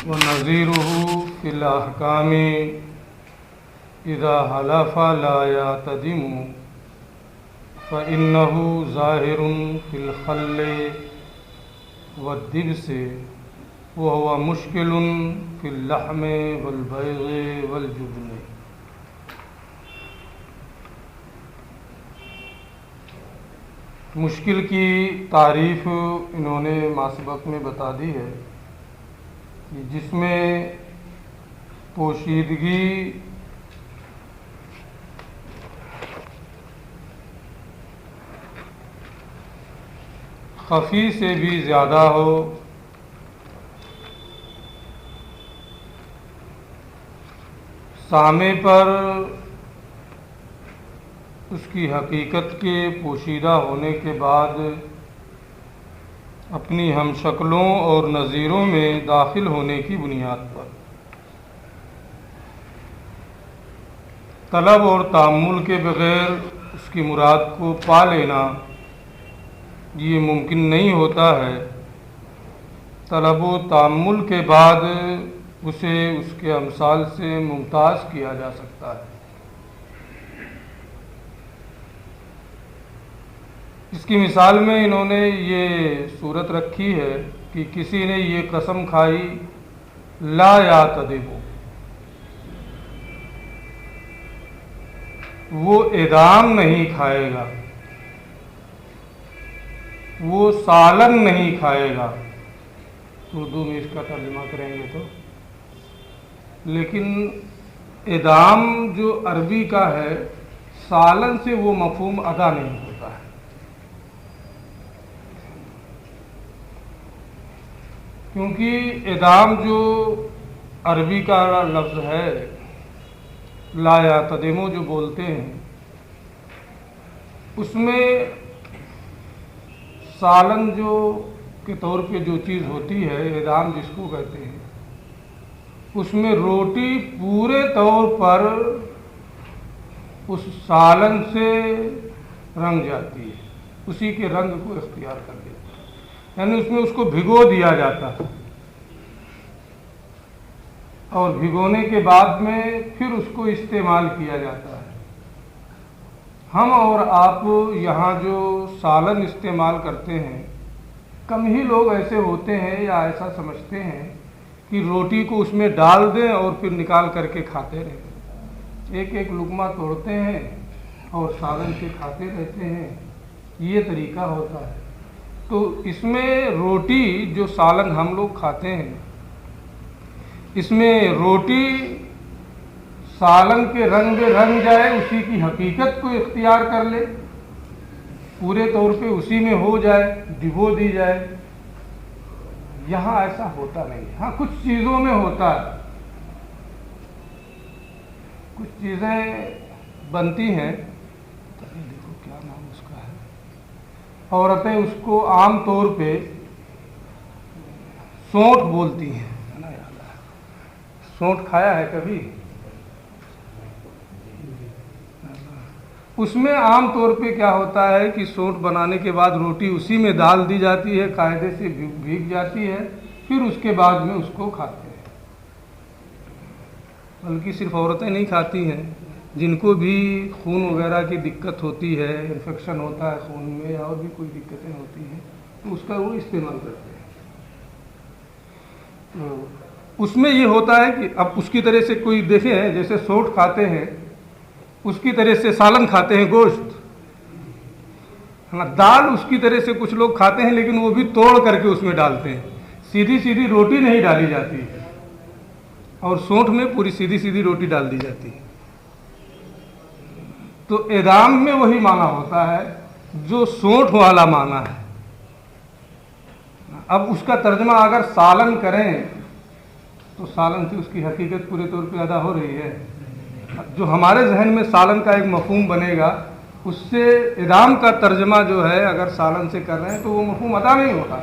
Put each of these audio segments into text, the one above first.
ونظيره في الأحكام إذا حلف لا يعتدم فإنه ظاهر في الخل والدبس وهو مشكل في اللحم والبيض والجبن۔ مشکل کی تعریف انہوں نے ماسبق میں بتا دی ہے کہ جس میں پوشیدگی خفی سے بھی زیادہ ہو، سامع پر اس کی حقیقت کے پوشیدہ ہونے کے بعد اپنی ہم شکلوں اور نظیروں میں داخل ہونے کی بنیاد پر طلب اور تأمل کے بغیر اس کی مراد کو پا لینا یہ ممکن نہیں ہوتا ہے۔ طلب و تأمل کے بعد اسے اس کے امثال سے ممتاز کیا جا سکتا ہے۔ اس کی مثال میں انہوں نے یہ صورت رکھی ہے کہ کسی نے یہ قسم کھائی لا یعتدب، وہ اعدام نہیں کھائے گا، وہ سالن نہیں کھائے گا، اردو میں اس کا ترجمہ کریں گے تو، لیکن اعدام جو عربی کا ہے سالن سے وہ مفہوم ادا نہیں ہوتا ہے۔ کیونکہ اعدام جو عربی کا لفظ ہے لا یعتدم جو بولتے ہیں اس میں سالن جو کے طور پہ جو چیز ہوتی ہے اعدام جس کو کہتے ہیں اس میں روٹی پورے طور پر اس سالن سے رنگ جاتی ہے، اسی کے رنگ کو اختیار کر لیتی ہے، یعنی اس میں اس کو بھگو دیا جاتا ہے اور بھگونے کے بعد میں پھر اس کو استعمال کیا جاتا ہے۔ ہم اور آپ یہاں جو سالن استعمال کرتے ہیں کم ہی لوگ ایسے ہوتے ہیں یا ایسا سمجھتے ہیں کہ روٹی کو اس میں ڈال دیں اور پھر نکال کر کے کھاتے رہیں، ایک ایک لقمہ توڑتے ہیں اور سالن سے کھاتے رہتے ہیں، یہ طریقہ ہوتا ہے۔ تو اس میں روٹی جو سالن ہم لوگ کھاتے ہیں اس میں روٹی سالن کے رنگ میں رنگ جائے، اسی کی حقیقت کو اختیار کر لے، پورے طور پہ اسی میں ہو جائے، ڈبو دی جائے، یہاں ایسا ہوتا نہیں ہے۔ ہاں کچھ چیزوں میں ہوتا ہے، کچھ چیزیں بنتی ہیں، دیکھو کیا نام اس کا ہے، عورتیں اس کو عام طور پہ سونٹ بولتی ہیں، سونٹ کھایا ہے کبھی؟ اس میں عام طور پہ کیا ہوتا ہے کہ سونٹ بنانے کے بعد روٹی اسی میں ڈال دی جاتی ہے، قاعدے سے بھیگ جاتی ہے، پھر اس کے بعد میں اس کو کھاتے ہیں۔ بلکہ صرف عورتیں نہیں کھاتی ہیں، جن کو بھی خون وغیرہ کی دقت ہوتی ہے، انفیکشن ہوتا ہے خون میں اور بھی کوئی دقتیں ہوتی ہیں تو اس کا وہ استعمال کرتے ہیں۔ تو اس میں یہ ہوتا ہے کہ اب اس کی طرح سے کوئی دیکھیں جیسے سونٹ کھاتے ہیں اس کی طرح سے سالن کھاتے ہیں، گوشت، دال اس کی طرح سے کچھ لوگ کھاتے ہیں لیکن وہ بھی توڑ کر کے اس میں ڈالتے ہیں، سیدھی سیدھی روٹی نہیں ڈالی جاتی اور سونٹ میں پوری سیدھی سیدھی روٹی ڈال دی جاتی ہے۔ تو اعدام میں وہی معنی ہوتا ہے جو سونٹ والا معنی ہے۔ اب اس کا ترجمہ اگر سالن کریں تو سالن سے اس کی حقیقت پورے طور پہ ادا ہو رہی ہے۔ جو ہمارے ذہن میں سالن کا ایک مفہوم بنے گا اس سے اعدام کا ترجمہ جو ہے اگر سالن سے کر رہے ہیں تو وہ مفہوم ادا نہیں ہوتا،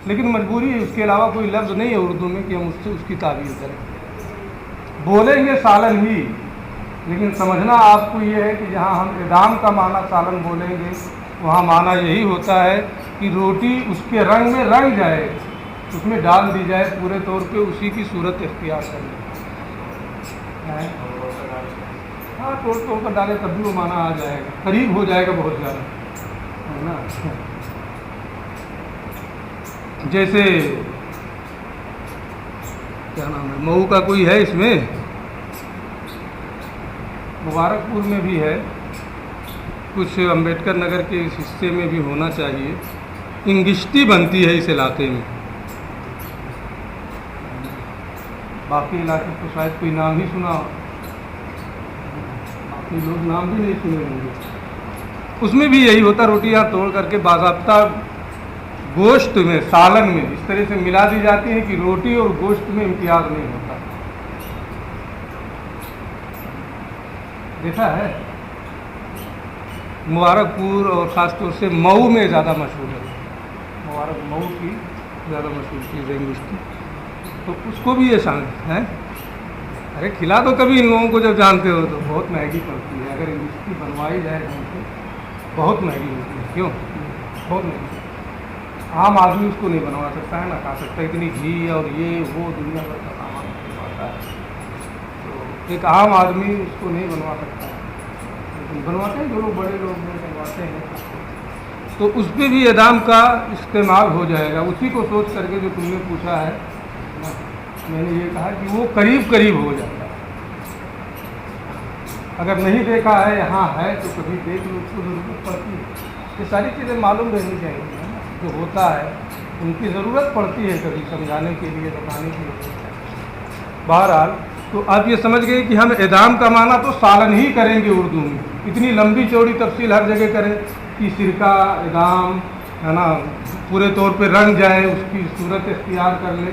لیکن مجبوری ہے، اس کے علاوہ کوئی لفظ نہیں ہے اردو میں کہ ہم اس سے اس کی تعبیر کریں۔ بولیں گے سالن ہی، لیکن سمجھنا آپ کو یہ ہے کہ جہاں ہم اعدام کا معنی سالن بولیں گے وہاں معنی یہی ہوتا ہے کہ روٹی اس کے رنگ میں رنگ جائے، اس میں ڈال دی جائے پورے طور پہ اسی کی صورت اختیار کر لیں. ہاں توڑ توڑ کر ڈالے تب بھی وہ معنی آ جائے گا, قریب ہو جائے گا بہت زیادہ, ہے نا. جیسے کیا نام ہے, مئو کا کوئی ہے اس میں, مبارک پور میں بھی ہے, کچھ امبیڈکر نگر کے اس حصے میں بھی ہونا چاہیے. انگشتی بنتی ہے اس علاقے میں, باقی علاقے کو شاید کوئی نام ہی سنا ہو, باقی لوگ نام بھی نہیں سنے ہوں گے. اس میں بھی یہی ہوتا, روٹیاں توڑ کر کے باضابطہ گوشت میں, سالن میں اس طرح سے ملا دی جاتی ہے کہ روٹی اور گوشت میں امتیاز نہیں ہوتا. دیکھا ہے, مبارک پور اور خاص طور سے مئو میں زیادہ مشہور ہے. مبارک مئو کی زیادہ مشہور چیز ہے انگشتی, تو اس کو بھی یہ شامل ہے. ارے کھلا تو کبھی ان لوگوں کو جب جانتے ہو تو بہت مہنگی پڑتی ہے. اگر انگشتی بنوائی جائے ڈھنگ سے بہت مہنگی ہوتی ہے. کیوں بہت مہنگی؟ عام آدمی اس کو نہیں بنوا سکتا ہے, نہ کھا سکتا. اتنی گھی اور یہ وہ دنیا بھر کا سامان بنواتا ہے, تو ایک عام آدمی اس کو نہیں بنوا سکتا ہے. لیکن بنواتے ہیں جو لوگ بڑے لوگ ہیں, بنواتے ہیں. تو اس پہ بھی اعدام کا استعمال ہو جائے گا. اسی کو سوچ کر کے جو تم نے پوچھا ہے, میں نے یہ کہا کہ وہ قریب قریب ہو جاتا ہے. اگر نہیں دیکھا ہے, یہاں ہے تو کبھی دیکھ لو, اس کو ضرورت پڑتی ہے. یہ ساری چیزیں معلوم رہنی چاہیے. جو ہوتا ہے ان کی ضرورت پڑتی ہے کبھی سمجھانے کے لیے, بتانے کے لیے. بہرحال تو آپ یہ سمجھ گئے کہ ہم اعدام کا معنی تو سالن ہی کریں گے اردو میں. اتنی لمبی چوڑی تفصیل ہر جگہ کریں کہ سرکہ اعدام ہے نا, پورے طور پہ رنگ جائے, اس کی صورت اختیار کر لے,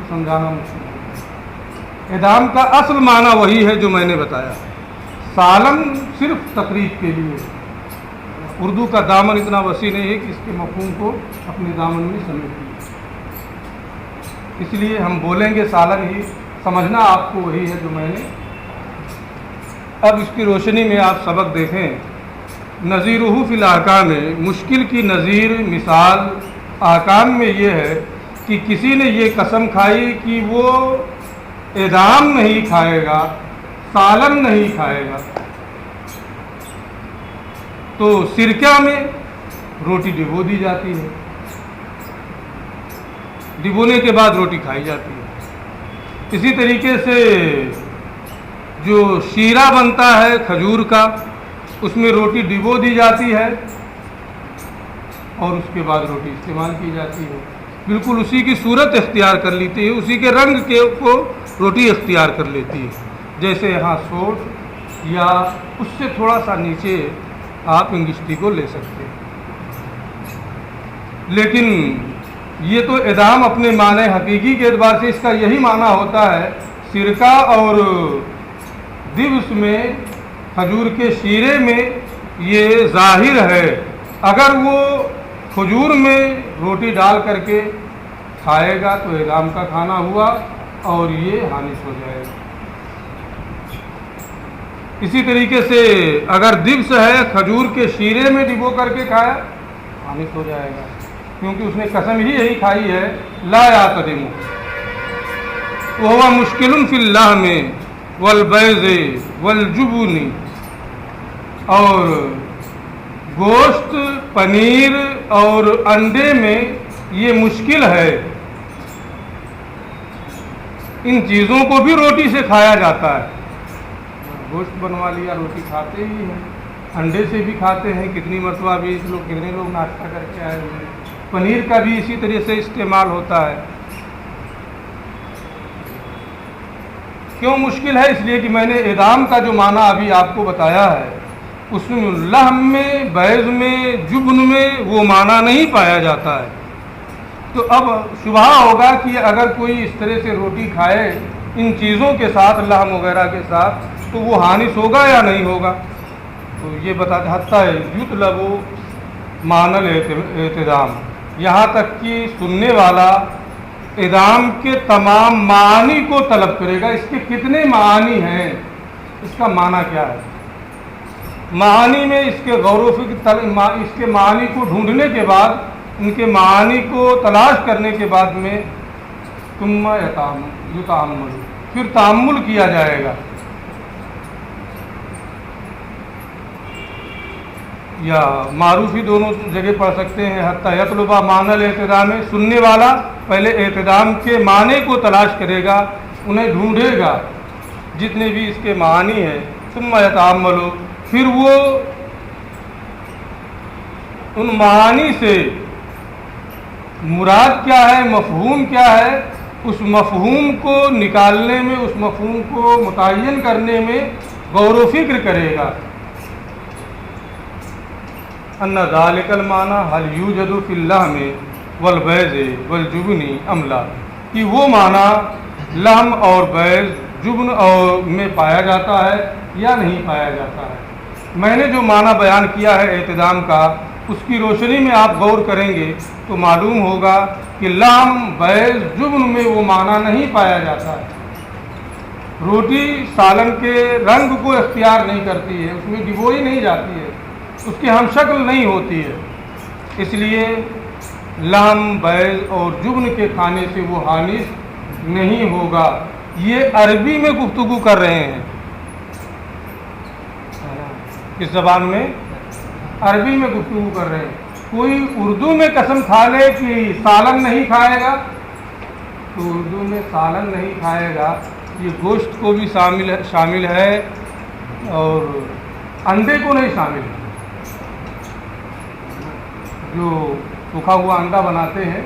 سمجھانا مشکل ہے. اعدام کا اصل معنی وہی ہے جو میں نے بتایا. سالن صرف تقریب کے لیے. اردو کا دامن اتنا وسیع نہیں ہے کہ اس کے مفہوم کو اپنے دامن میں سمیٹ لیں. اس لیے ہم بولیں گے سالن ہی, سمجھنا آپ کو وہی ہے جو میں نے. اب اس کی روشنی میں آپ سبق دیکھیں. نظیرہ فی الاحکام میں, مشکل کی نظیر مثال احکام میں یہ ہے کہ کسی نے یہ قسم کھائی کہ وہ اعدام نہیں کھائے گا, سالن نہیں کھائے گا, تو سرکہ میں روٹی ڈبو دی جاتی ہے. ڈبونے کے بعد روٹی کھائی جاتی ہے. اسی طریقے سے جو شیرہ بنتا ہے کھجور کا, اس میں روٹی ڈبو دی جاتی ہے اور اس کے بعد روٹی استعمال کی جاتی ہے. بالکل اسی کی صورت اختیار کر لیتی ہے, اسی کے رنگ کے کو روٹی اختیار کر لیتی ہے. جیسے یہاں سوٹ یا اس سے تھوڑا سا نیچے آپ انگشتی کو لے سکتے ہیں. لیکن یہ تو اعدام اپنے معنی حقیقی کے اعتبار سے اس کا یہی معنی ہوتا ہے. سرکہ اور دبس میں, کھجور کے شیرے میں یہ ظاہر ہے. اگر وہ کھجور میں روٹی ڈال کر کے کھائے گا تو اعدام کا کھانا ہوا اور یہ حانث ہو جائے گا. اسی طریقے سے اگر دبس ہے, کھجور کے شیرے میں ڈبو کر کے کھایا, حانث ہو جائے گا, کیونکہ اس نے قسم ہی یہی کھائی ہے لا یعتدم وہو مشکل فی اللحم والبیض والجبن. اور گوشت, پنیر اور انڈے میں یہ مشکل ہے. ان چیزوں کو بھی روٹی سے کھایا جاتا ہے. گوشت بنوا لیا, روٹی کھاتے ہی ہیں. انڈے سے بھی کھاتے ہیں, کتنی مرتبہ بھی کتنے لوگ ناشتہ کر کے آئے ہوئے ہیں. پنیر کا بھی اسی طرح سے استعمال ہوتا ہے. کیوں مشکل ہے؟ اس لیے کہ میں نے اعدام کا جو معنی ابھی آپ کو بتایا ہے, اس میں لحم میں, بیض میں, جبن میں وہ معنی نہیں پایا جاتا ہے. تو اب شبہ ہوگا کہ اگر کوئی اس طرح سے روٹی کھائے ان چیزوں کے ساتھ, لحم وغیرہ کے ساتھ, تو وہ حانث ہوگا یا نہیں ہوگا. تو یہ بتا حتیٰ یطلب معنی الاعتدام, یہاں تک کہ سننے والا اعدام کے تمام معانی کو طلب کرے گا. اس کے کتنے معانی ہیں, اس کا معنی کیا ہے. معانی میں اس کے غور و فکر, اس کے معانی کو ڈھونڈنے کے بعد ان کے معانی کو تلاش کرنے کے بعد میں ثم یتامل، پھر تأمل کیا جائے گا، یا معروف ہی دونوں جگہ پڑھ سکتے ہیں، حتی یطلب معنی الاعتدام، سننے والا پہلے اعتدام کے معنی کو تلاش کرے گا، انہیں ڈھونڈے گا جتنے بھی اس کے معانی ہیں، ثم یتامل، پھر وہ ان معانی سے مراد کیا ہے، مفہوم کیا ہے، اس مفہوم کو نکالنے میں، اس مفہوم کو متعین کرنے میں غور و فکر کرے گا، ان ذالک المعنی هل یوجد فی اللحم والبیض والجبن ام لا، کہ وہ معنی لحم اور بیض، جبن اور میں پایا جاتا ہے یا نہیں پایا جاتا ہے۔ میں نے جو معنی بیان کیا ہے اعتدام کا، اس کی روشنی میں آپ غور کریں گے تو معلوم ہوگا کہ لحم، بیض، جبن میں وہ معنی نہیں پایا جاتا ہے۔ روٹی سالن کے رنگ کو اختیار نہیں کرتی ہے، اس میں ڈبوئی نہیں جاتی ہے، اس کی ہم شکل نہیں ہوتی ہے، اس لیے لحم، بیض اور جبن کے کھانے سے وہ حانث نہیں ہوگا۔ یہ عربی میں گفتگو کر رہے ہیں، کس زبان میں؟ عربی میں گفتگو کر رہے ہیں۔ کوئی اردو میں قسم کھا لے کہ سالن نہیں کھائے گا تو اردو میں سالن نہیں کھائے گا، یہ گوشت کو بھی شامل ہے اور انڈے کو نہیں شامل ہے۔ جو سوکھا ہوا انڈا بناتے ہیں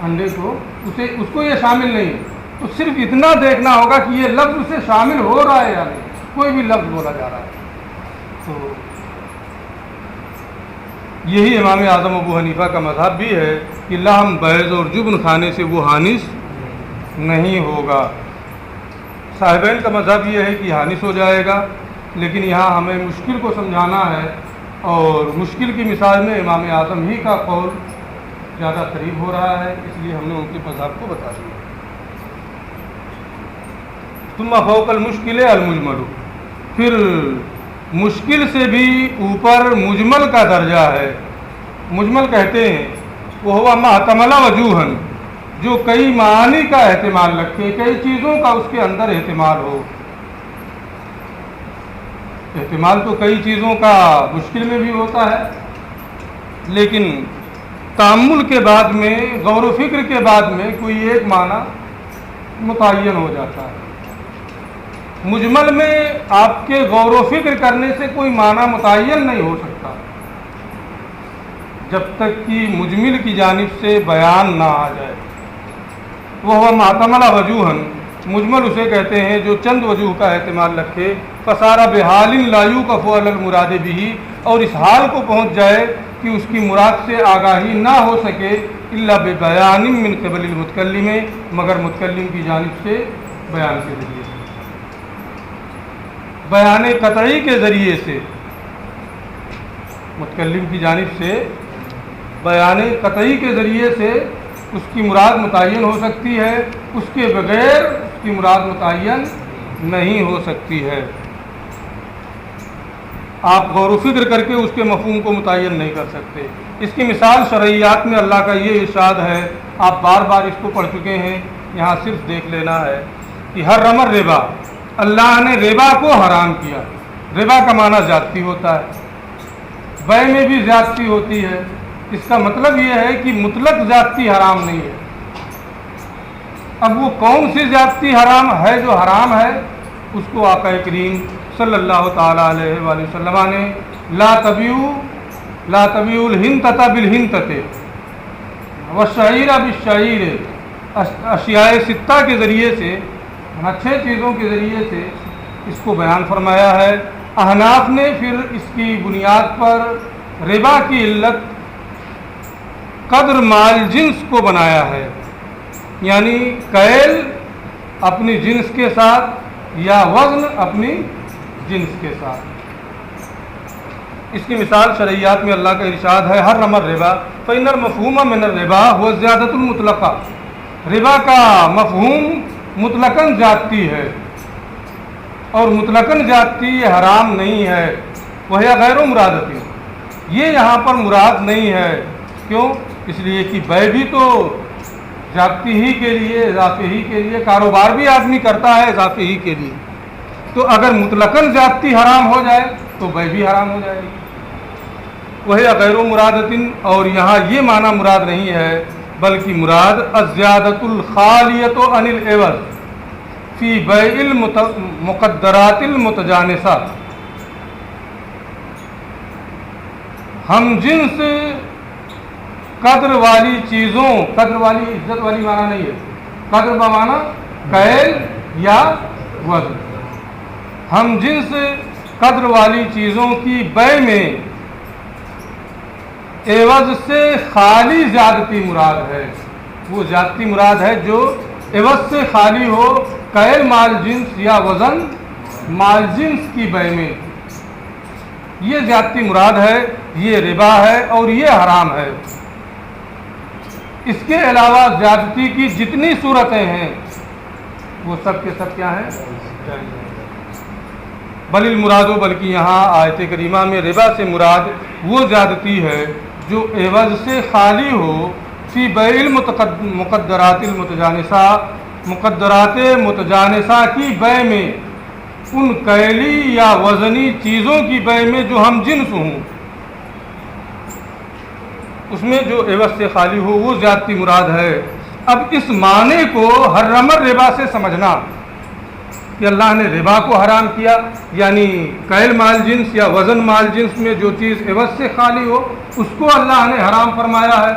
انڈے کو، اس کو یہ شامل نہیں ہے، تو صرف اتنا دیکھنا ہوگا کہ یہ لفظ اسے شامل ہو رہا ہے یا نہیں، کوئی بھی لفظ بولا جا رہا ہے۔ تو یہی امام اعظم ابو حنیفہ کا مذہب بھی ہے کہ لحم، بیض اور جبن کھانے سے وہ حانث نہیں ہوگا۔ صاحبین کا مذہب یہ ہے کہ حانث ہو جائے گا، لیکن یہاں ہمیں مشکل کو سمجھانا ہے، اور مشکل کی مثال میں امام اعظم ہی کا قول زیادہ قریب ہو رہا ہے، اس لیے ہم نے ان کے مذہب کو بتا دیا۔ ثم فوق المشکل المجمل، پھر مشکل سے بھی اوپر مجمل کا درجہ ہے۔ مجمل کہتے ہیں وہ ہوا ما احتمل وجوہا، جو کئی معانی کا احتمال رکھے، کئی چیزوں کا اس کے اندر احتمال ہو۔ احتمال تو کئی چیزوں کا مشکل میں بھی ہوتا ہے، لیکن تأمل کے بعد میں، غور و فکر کے بعد میں کوئی ایک معنی متعین ہو جاتا ہے۔ مجمل میں آپ کے غور و فکر کرنے سے کوئی معنی متعین نہیں ہو سکتا جب تک کہ مجمل کی جانب سے بیان نہ آ جائے۔ وہ ما احتمل وجوہا، مجمل اسے کہتے ہیں جو چند وجوہ کا احتمال رکھے، فصار بحال لا یوقف علی المراد به، اور اس حال کو پہنچ جائے کہ اس کی مراد سے آگاہی نہ ہو سکے، الا ببیان من قبل المتکلم، مگر متکلم کی جانب سے بیان کے ذریعے سے، بیان قطعی کے ذریعے سے، متکلم کی جانب سے بیان قطعی کے ذریعے سے اس کی مراد متعین ہو سکتی ہے، اس کے بغیر اس کی مراد متعین نہیں ہو سکتی ہے۔ آپ غور و فکر کر کے اس کے مفہوم کو متعین نہیں کر سکتے۔ اس کی مثال شرعیات میں اللہ کا یہ ارشاد ہے، آپ بار بار اس کو پڑھ چکے ہیں، یہاں صرف دیکھ لینا ہے کہ حرم الربا، اللہ نے ربا کو حرام کیا۔ ربا کا معنی زیادتی ہوتا ہے، بے میں بھی زیادتی ہوتی ہے، اس کا مطلب یہ ہے کہ مطلق زیادتی حرام نہیں ہے۔ اب وہ کون سی زیادتی حرام ہے جو حرام ہے، اس کو آقا کریم صلی اللہ تعالیٰ علیہ وآلہ وسلم نے لا تبیعوا الحنطۃ بالحنطۃ والشعیر بالشعیر، اشیاء ستہ کے ذریعے سے، 6 چیزوں کے ذریعے سے اس کو بیان فرمایا ہے۔ احناف نے پھر اس کی بنیاد پر ربا کی علت قدر مال جنس کو بنایا ہے، یعنی کیل اپنی جنس کے ساتھ یا وزن اپنی جنس کے ساتھ۔ اس کی مثال شرعیات میں اللہ کا ارشاد ہے، حرم الربا فإن المفہوم من الربا هو الزیادۃ المطلقہ، ربا کا مفہوم مطلقاً زیادتی ہے، اور مطلقاً زیادتی یہ حرام نہیں ہے، وہی غیر مرادتی، یہ یہاں پر مراد نہیں ہے. کیوں؟ اس لیے کہ بے بھی تو ذاتی ہی کے لیے، اضافے ہی کے لیے، کاروبار بھی آدمی کرتا ہے اضافے ہی کے لیے. تو اگر مطلقاً ذاتی حرام ہو جائے تو بے بھی حرام ہو جائے گی. وہی غیر مرادتن، اور یہاں یہ معنی مراد نہیں ہے بلکہ مراد الزیادۃ الخالیۃ عن العوض فی بیع المقدرات المتجانسہ. ہم جنس قدر والی چیزوں، قدر والی عزت والی معنی نہیں ہے، قدر بمعنی کیل یا وزن. ہم جنس قدر والی چیزوں کی بے میں عوض سے خالی زیادتی مراد ہے. وہ زیادتی مراد ہے جو عوض سے خالی ہو، کیل مال جنس یا وزن مال جنس کی بے میں، یہ زیادتی مراد ہے. یہ ربا ہے اور یہ حرام ہے. اس کے علاوہ زیادتی کی جتنی صورتیں ہیں وہ سب کے سب کیا ہیں؟ بل المراد، بلکہ یہاں آیت کریمہ میں ربا سے مراد وہ زیادتی ہے جو عوض سے خالی ہو، فی بیع المقدرات المتجانسہ، مقدرات متجانسہ کی بے میں، ان کیلی یا وزنی چیزوں کی بے میں جو ہم جنس ہوں، اس میں جو عوض سے خالی ہو وہ زیادتی مراد ہے. اب اس معنی کو حرم الربا سے سمجھنا کہ اللہ نے ربا کو حرام کیا، یعنی کیل مال جنس یا وزن مال جنس میں جو چیز عوض سے خالی ہو اس کو اللہ نے حرام فرمایا ہے.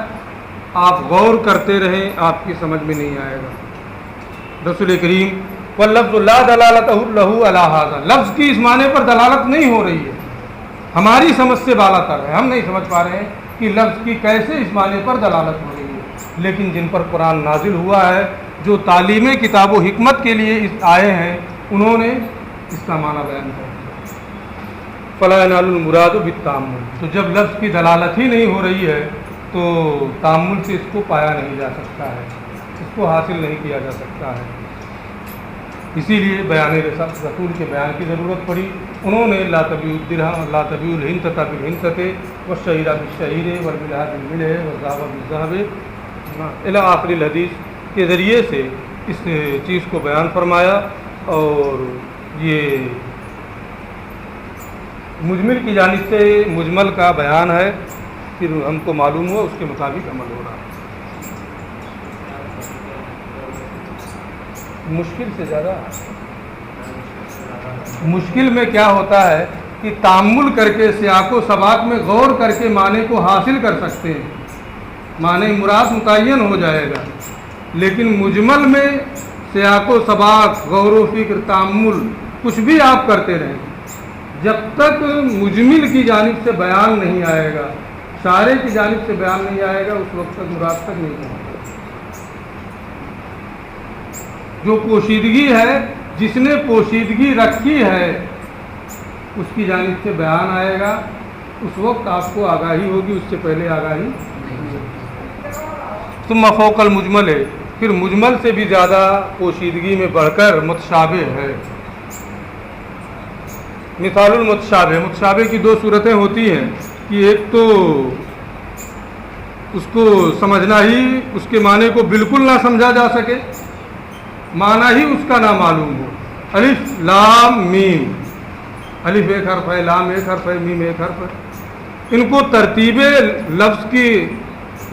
آپ غور کرتے رہیں، آپ کی سمجھ میں نہیں آئے گا. رسول کریم واللفظ لا دلالتہ لہ علی ھذا، لفظ کی اس معنی پر دلالت نہیں ہو رہی ہے، ہماری سمجھ سے بالا تر ہے. ہم نہیں سمجھ پا رہے ہیں کہ لفظ کی کیسے اس معنی پر دلالت ہو رہی ہے. لیکن جن پر قرآن نازل ہوا ہے، جو تعلیم کتاب و حکمت کے لیے آئے ہیں، انہوں نے اس کا معنی بیان کیا. فلا ینال المراد بالتامل، تو جب لفظ کی دلالت ہی نہیں ہو رہی ہے تو تامل سے اس کو پایا نہیں جا سکتا ہے، اس کو حاصل نہیں کیا جا سکتا ہے. اسی لیے بیان رسول کے بیان کی ضرورت پڑی. انہوں نے لا تبیع الدرہم لا تبیع الحنطۃ بالحنطۃ والشعیر بالشعیر والملح بالملح والذهب بالذهب الی آخر الحدیث کے ذریعے سے اس چیز کو بیان فرمایا. اور یہ مجمل کی جانب سے مجمل کا بیان ہے، پھر ہم کو معلوم ہوا اس کے مطابق عمل ہو رہا ہے. مشکل سے زیادہ مشکل میں کیا ہوتا ہے کہ تأمل کر کے سیاق و سباق میں غور کر کے معنی کو حاصل کر سکتے ہیں، معنی مراد متعین ہو جائے گا. لیکن مجمل میں سیاق و سباق، غور و فکر، تأمل کچھ بھی آپ کرتے رہیں، جب تک مجمل کی جانب سے بیان نہیں آئے گا، شارع کی جانب سے بیان نہیں آئے گا، اس وقت تک مراد تک نہیں پہنچے. جو پوشیدگی ہے، جس نے پوشیدگی رکھی ہے، اس کی جانب سے بیان آئے گا، اس وقت آپ کو آگاہی ہوگی، اس سے پہلے آگاہی نہیں ہوگی. ثم فوق المجمل ہے، پھر مجمل سے بھی زیادہ پوشیدگی میں بڑھ کر متشابہ ہے. مثال المتشابہ، متشابہ کی دو صورتیں ہوتی ہیں کہ ایک تو اس کو سمجھنا ہی، اس کے معنی کو بالکل نہ سمجھا جا سکے، معنی ہی اس کا نہ معلوم ہو. الف لام میم، الف ایک حرف ہے، لام ایک حرف ہے، میم ایک حرف ہے. ان کو ترتیب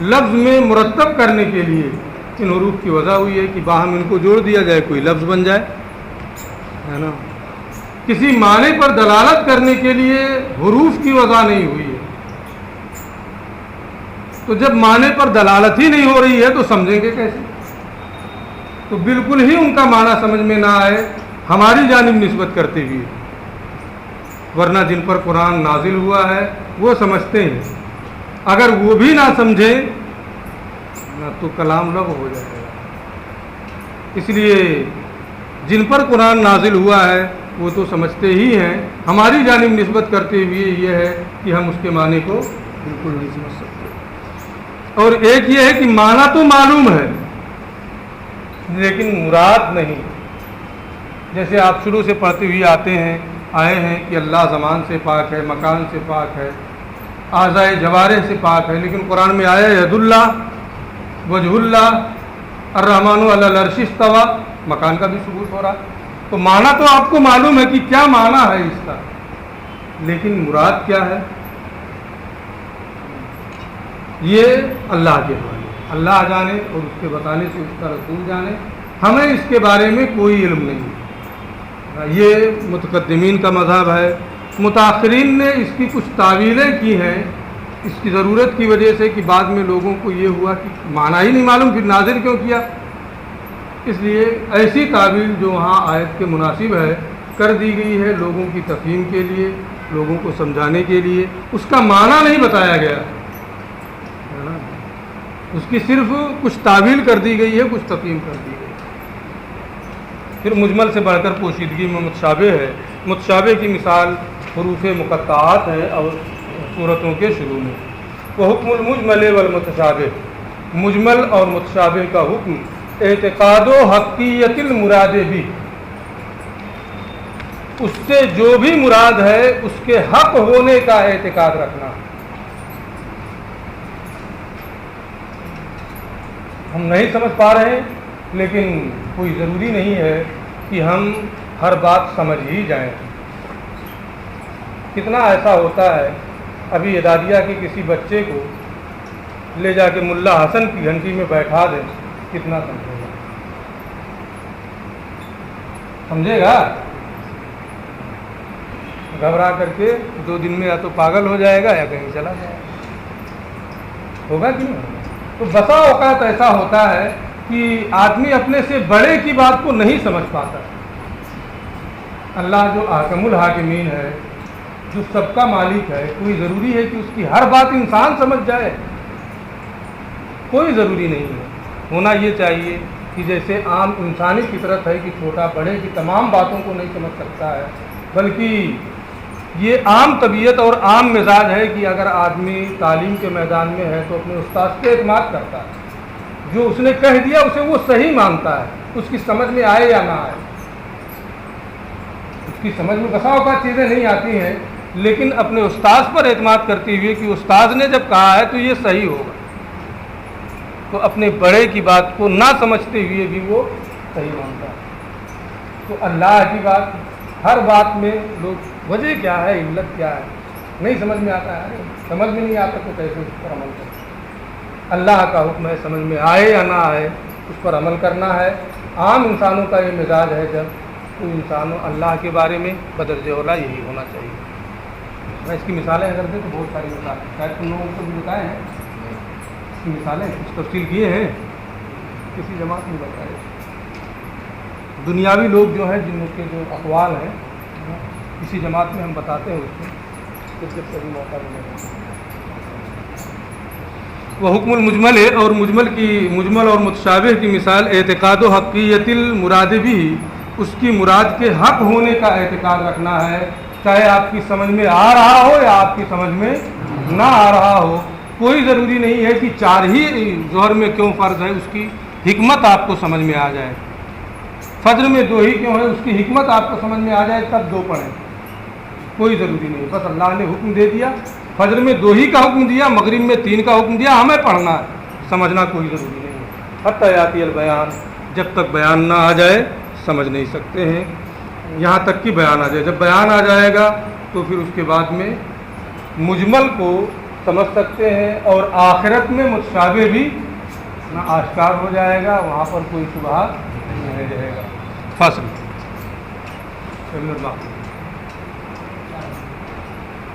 لفظ میں مرتب کرنے کے لیے ان حروف کی وضع ہوئی ہے کہ باہم ان کو جوڑ دیا جائے، کوئی لفظ بن جائے، ہے نا. کسی معنی پر دلالت کرنے کے لیے حروف کی وضع نہیں ہوئی ہے. تو جب معنی پر دلالت ہی نہیں ہو رہی ہے تو سمجھیں گے کیسے؟ تو بالکل ہی ان کا معنی سمجھ میں نہ آئے ہماری جانب نسبت کرتے ہوئے، ورنہ جن پر قرآن نازل ہوا ہے وہ سمجھتے ہیں. اگر وہ بھی نہ سمجھیں نہ تو کلام لغو ہو جائے گا. اس لیے جن پر قرآن نازل ہوا ہے وہ تو سمجھتے ہی ہیں، ہماری جانب نسبت کرتے ہوئے یہ ہے کہ ہم اس کے معنی کو بالکل نہیں سمجھ سکتے. اور ایک یہ ہے کہ معنی تو معلوم ہے لیکن مراد نہیں. جیسے آپ شروع سے پڑھتے ہوئے آئے ہیں کہ اللہ زمان سے پاک ہے، مکان سے پاک ہے. اعضائے جوارح سے پاک ہے، لیکن قرآن میں آیا ید اللہ، وجہ اللہ، الرحمن علی العرش استویٰ، مکان کا بھی ثبوت ہو رہا۔ تو معنی تو آپ کو معلوم ہے کہ کیا معنی ہے اس کا، لیکن مراد کیا ہے یہ اللہ کے بارے اللہ جانے، اور اس کے بتانے سے اس کا رسول جانے، ہمیں اس کے بارے میں کوئی علم نہیں۔ یہ متقدمین کا مذہب ہے۔ متاخرین نے اس کی کچھ تعویلیں کی ہیں اس کی ضرورت کی وجہ سے کہ بعد میں لوگوں کو یہ ہوا کہ معنی ہی نہیں معلوم، پھر نازل کیوں کیا۔ اس لیے ایسی تعویل جو وہاں آیت کے مناسب ہے کر دی گئی ہے، لوگوں کی تفہیم کے لیے، لوگوں کو سمجھانے کے لیے، اس کا معنی نہیں بتایا گیا، اس کی صرف کچھ تعویل کر دی گئی ہے، کچھ تفہیم کر دی گئی۔ پھر مجمل سے بڑھ کر پوشیدگی میں متشابہ ہے۔ متشابہ کی مثال حروف مقطعات ہے اور صورتوں کے شروع میں۔ وہ حکم المجمل والمتشابہ، مجمل اور متشابہ کا حکم اعتقاد و حقیت المراد بھی، اس سے جو بھی مراد ہے اس کے حق ہونے کا اعتقاد رکھنا۔ ہم نہیں سمجھ پا رہے ہیں، لیکن کوئی ضروری نہیں ہے کہ ہم ہر بات سمجھ ہی جائیں۔ کتنا ایسا ہوتا ہے، ابھی اعدادیہ کے کسی بچے کو لے جا کے ملا حسن کی گھنٹی میں بیٹھا دیں، کتنا سمجھے گا؟ سمجھے گا؟ گھبرا کر کے 2 دن میں یا تو پاگل ہو جائے گا یا کہیں چلا جائے گا، ہوگا کہ نہیں؟ تو بسا اوقات ایسا ہوتا ہے کہ آدمی اپنے سے بڑے کی بات کو نہیں سمجھ پاتا۔ اللہ جو احکم الحاکمین ہے، جو سب کا مالک ہے، کوئی ضروری ہے کہ اس کی ہر بات انسان سمجھ جائے؟ کوئی ضروری نہیں ہے۔ ہونا یہ چاہیے کہ جیسے عام انسانی فطرت ہے کہ چھوٹا بڑے کی تمام باتوں کو نہیں سمجھ سکتا ہے، بلکہ یہ عام طبیعت اور عام مزاج ہے کہ اگر آدمی تعلیم کے میدان میں ہے تو اپنے استاد پہ اعتماد کرتا ہے، جو اس نے کہہ دیا اسے وہ صحیح مانتا ہے، اس کی سمجھ میں آئے یا نہ آئے۔ اس کی سمجھ میں بسا اوقات چیزیں نہیں آتی ہیں، لیکن اپنے استاد پر اعتماد کرتے ہوئے کہ استاد نے جب کہا ہے تو یہ صحیح ہوگا، تو اپنے بڑے کی بات کو نہ سمجھتے ہوئے بھی وہ صحیح مانتا ہے۔ تو اللہ کی بات، ہر بات میں لوگ وجہ کیا ہے، علت کیا ہے، نہیں سمجھ میں آتا ہے۔ سمجھ میں نہیں آتا تو کیسے اس پر عمل کریں؟ اللہ کا حکم ہے، سمجھ میں آئے یا نہ آئے اس پر عمل کرنا ہے۔ عام انسانوں کا یہ مزاج ہے، جب کوئی انسان اللہ کے بارے میں بدرجہ اولا یہی ہونا چاہیے۔ میں اس کی مثالیں اگر دیں تو بہت ساری مثالیں شاید تم لوگوں کو بھی بتائے ہیں، اس کی مثالیں کچھ تفصیل کیے ہیں، کسی جماعت میں بتائے۔ دنیاوی لوگ جو ہیں، جن کے جو اقوال ہیں کسی جماعت میں ہم بتاتے ہیں، اس کو جب کبھی موقع ملے گا۔ وہ حکم المجمل ہے، اور مجمل اور متشابہ کی مثال اعتقاد و حقیت المراد بھی، اس کی مراد کے حق ہونے کا اعتقاد رکھنا ہے، چاہے آپ کی سمجھ میں آ رہا ہو یا آپ کی سمجھ میں نہ آ رہا ہو۔ کوئی ضروری نہیں ہے کہ 4 ہی ظہر میں کیوں فرض ہے اس کی حکمت آپ کو سمجھ میں آ جائے، فجر میں 2 ہی کیوں ہے اس کی حکمت آپ کو سمجھ میں آ جائے تب 2 پڑھیں، کوئی ضروری نہیں۔ بس اللہ نے حکم دے دیا، فجر میں 2 ہی کا حکم دیا، مغرب میں 3 کا حکم دیا، ہمیں پڑھنا ہے، سمجھنا کوئی ضروری نہیں ہے۔ حتی یاتی البیان، جب تک بیان نہ آ جائے سمجھ نہیں سکتے ہیں، یہاں تک کہ بیان آ جائے۔ جب بیان آ جائے گا تو پھر اس کے بعد میں مجمل کو سمجھ سکتے ہیں، اور آخرت میں متشابہ بھی نہ آشکار ہو جائے گا، وہاں پر کوئی شبہات نہیں رہے گا۔ فصل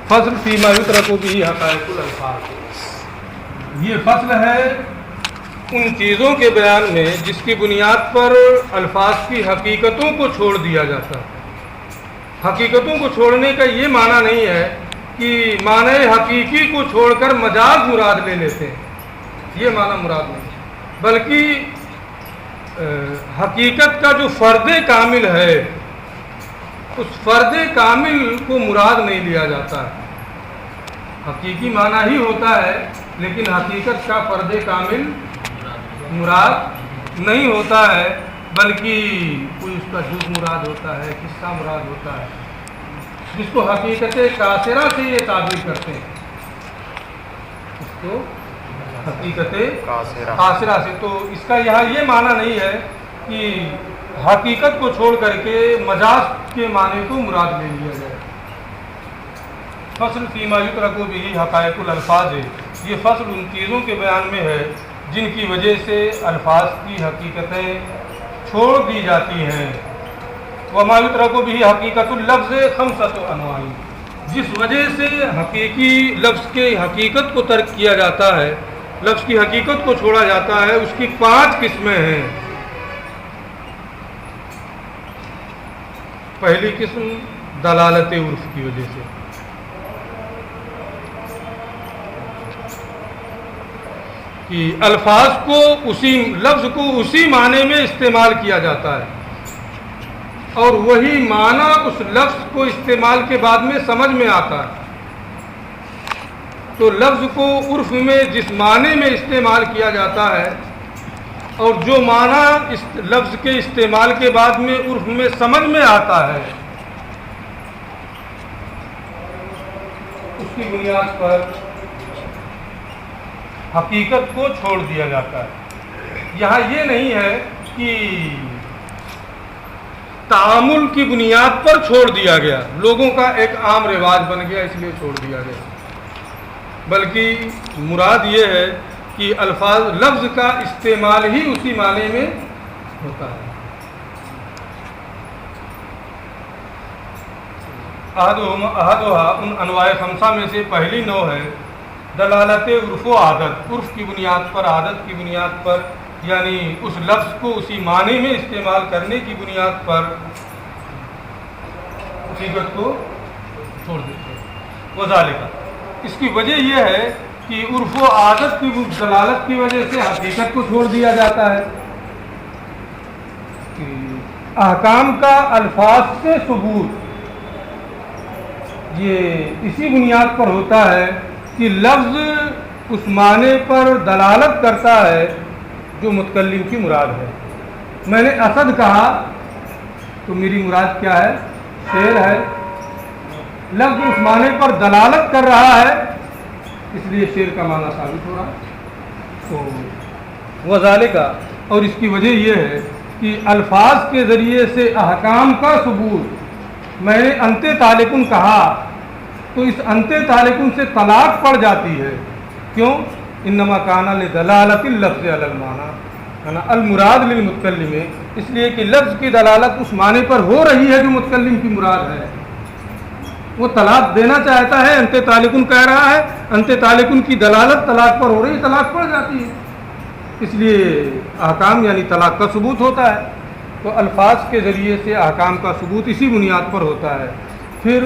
فصل فیما یترک به حقائق الالفاظ، یہ فصل ہے ان چیزوں کے بیان میں جس کی بنیاد پر الفاظ کی حقیقتوں کو چھوڑ دیا جاتا ہے۔ حقیقتوں کو چھوڑنے کا یہ معنی نہیں ہے کہ معنی حقیقی کو چھوڑ کر مجاز مراد لے لیتے ہیں، یہ معنی مراد نہیں، بلکہ حقیقت کا جو فرد کامل ہے اس فرد کامل کو مراد نہیں لیا جاتا ہے۔ حقیقی معنی ہی ہوتا ہے، لیکن حقیقت کا فرد کامل مراد نہیں ہوتا ہے، بلکہ کوئی اس کا جز مراد ہوتا ہے، قصہ مراد ہوتا ہے، جس کو حقیقت کاسرہ سے یہ تعبیر کرتے ہیں۔ تو حقیقت قاصرہ سے، تو اس کا یہاں یہ معنی نہیں ہے کہ حقیقت کو چھوڑ کر کے مجاز کے معنی کو مراد لے لیا جائے۔ فصل فیما یترک بہ حقائق الالفاظ ہے، یہ فصل ان چیزوں کے بیان میں ہے جن کی وجہ سے الفاظ کی حقیقتیں چھوڑ دی جاتی ہیں۔ وما یترک بہ حقیقت اللفظ خمسۃ انواع، جس وجہ سے حقیقی لفظ کے حقیقت کو ترک کیا جاتا ہے، لفظ کی حقیقت کو چھوڑا جاتا ہے، اس کی 5 قسمیں ہیں۔ پہلی قسم دلالت عرف کی وجہ سے، کہ الفاظ کو اسی لفظ کو اسی معنی میں استعمال کیا جاتا ہے اور وہی معنی اس لفظ کو استعمال کے بعد میں سمجھ میں آتا ہے۔ تو لفظ کو عرف میں جس معنی میں استعمال کیا جاتا ہے اور جو معنی اس لفظ کے استعمال کے بعد میں عرف میں سمجھ میں آتا ہے، اس کی بنیاد پر حقیقت کو چھوڑ دیا جاتا ہے۔ یہاں یہ نہیں ہے کہ تعامل کی بنیاد پر چھوڑ دیا گیا، لوگوں کا ایک عام رواج بن گیا اس لیے چھوڑ دیا گیا، بلکہ مراد یہ ہے کہ الفاظ لفظ کا استعمال ہی اسی معنی میں ہوتا ہے۔ احدھا ان انواع 5 میں سے پہلی نوع ہے دلالت عرف و عادت، عرف کی بنیاد پر، عادت کی بنیاد پر، یعنی اس لفظ کو اسی معنی میں استعمال کرنے کی بنیاد پر حقیقت کو چھوڑ دیتے ہیں۔ وذالک، اس کی وجہ یہ ہے کہ عرف و عادت کی دلالت کی وجہ سے حقیقت کو چھوڑ دیا جاتا ہے۔ احکام کا الفاظ سے ثبوت یہ اسی بنیاد پر ہوتا ہے کہ لفظ اس معنی پر دلالت کرتا ہے جو متکلم کی مراد ہے۔ میں نے اسد کہا تو میری مراد کیا ہے؟ شیر ہے۔ لفظ اس معنی پر دلالت کر رہا ہے، اس لیے شیر کا معنی ثابت ہو رہا ہے۔ تو وذالک، اور اس کی وجہ یہ ہے کہ الفاظ کے ذریعے سے احکام کا ثبوت، میں نے انت طالقن کہا تو اس انت طالقن سے طلاق پڑ جاتی ہے۔ کیوں؟ انما کان لدلالت اللفظ علی المعنی، المراد للمتکلم، اس لیے کہ لفظ کی دلالت اس معنی پر ہو رہی ہے جو متکلم کی مراد ہے۔ وہ طلاق دینا چاہتا ہے، انت طالقن کہہ رہا ہے، انت طالقن کی دلالت طلاق پر ہو رہی ہے، طلاق پڑ جاتی ہے۔ اس لیے احکام یعنی طلاق کا ثبوت ہوتا ہے۔ تو الفاظ کے ذریعے سے احکام کا ثبوت اسی بنیاد پر ہوتا ہے۔ پھر